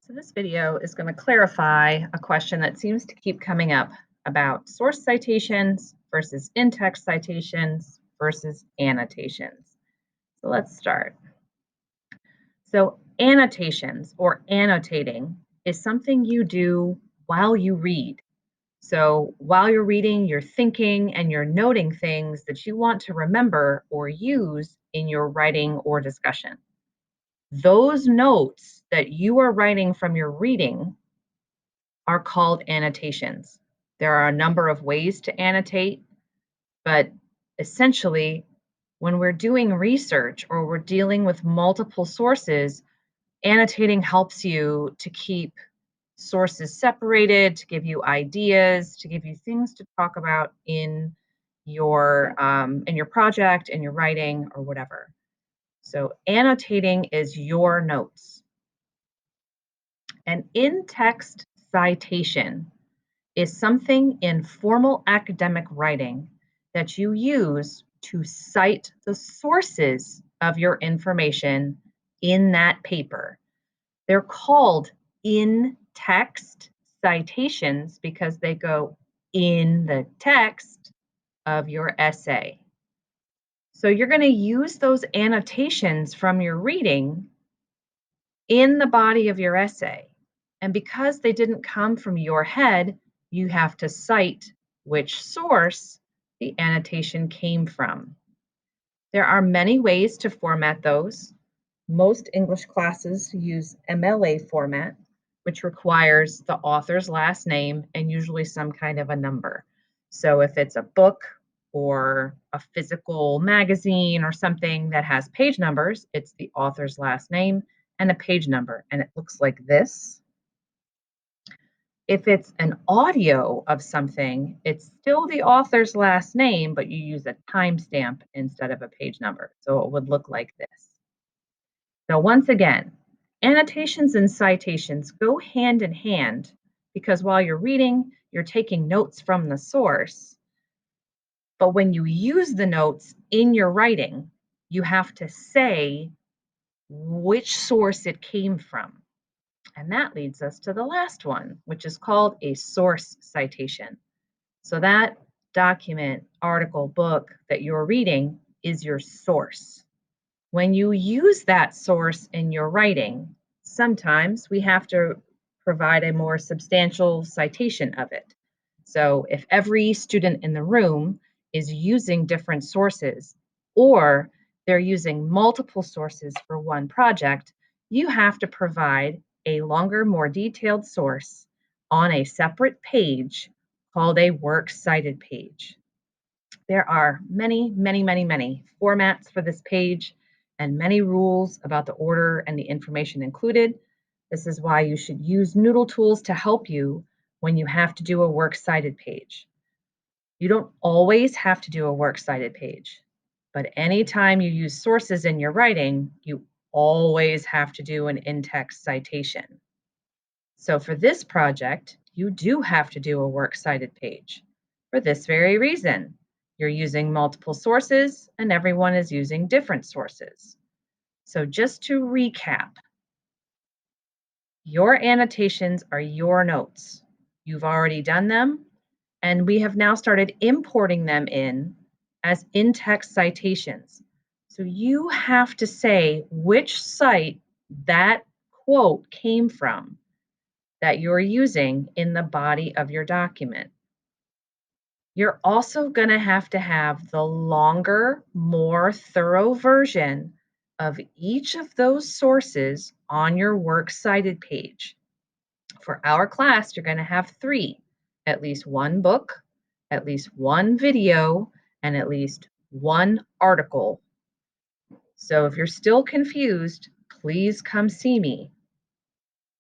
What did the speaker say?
So this video is going to clarify a question that seems to keep coming up about source citations versus in-text citations versus annotations. So let's start. So annotations or annotating is something you do while you read. So while you're reading, you're thinking and you're noting things that you want to remember or use in your writing or discussion. Those notes that you are writing from your reading are called annotations. There are a number of ways to annotate, but essentially, when we're doing research or we're dealing with multiple sources, annotating helps you to keep sources separated, to give you ideas, to give you things to talk about in your project, in your writing, or whatever. So annotating is your notes. An in-text citation is something in formal academic writing that you use to cite the sources of your information in that paper. They're called in-text citations because they go in the text of your essay. So you're going to use those annotations from your reading in the body of your essay. And because they didn't come from your head, you have to cite which source the annotation came from. There are many ways to format those. Most English classes use MLA format, which requires the author's last name and usually some kind of a number. So if it's a book or a physical magazine or something that has page numbers, it's the author's last name and a page number, and it looks like this. If it's an audio of something, it's still the author's last name, but you use a timestamp instead of a page number. So it would look like this. So once again, annotations and citations go hand in hand because while you're reading, you're taking notes from the source. But when you use the notes in your writing, you have to say which source it came from. And that leads us to the last one, which is called a source citation. So that document, article, book that you're reading is your source. When you use that source in your writing, sometimes we have to provide a more substantial citation of it. So if every student in the room is using different sources, or they're using multiple sources for one project, you have to provide a longer, more detailed source on a separate page called a works cited page. There are many, many, many, many formats for this page and many rules about the order and the information included. This is why you should use Noodle tools to help you when you have to do a works cited page. You don't always have to do a works cited page, but anytime you use sources in your writing, you always have to do an in-text citation. So for this project, you do have to do a works cited page for this very reason. You're using multiple sources and everyone is using different sources. So just to recap, your annotations are your notes. You've already done them, and we have now started importing them in as in-text citations. So you have to say which site that quote came from that you're using in the body of your document. You're also going to have the longer, more thorough version of each of those sources on your works cited page. For our class, you're going to have 3, at least one book, at least one video, and at least one article. So if you're still confused, please come see me.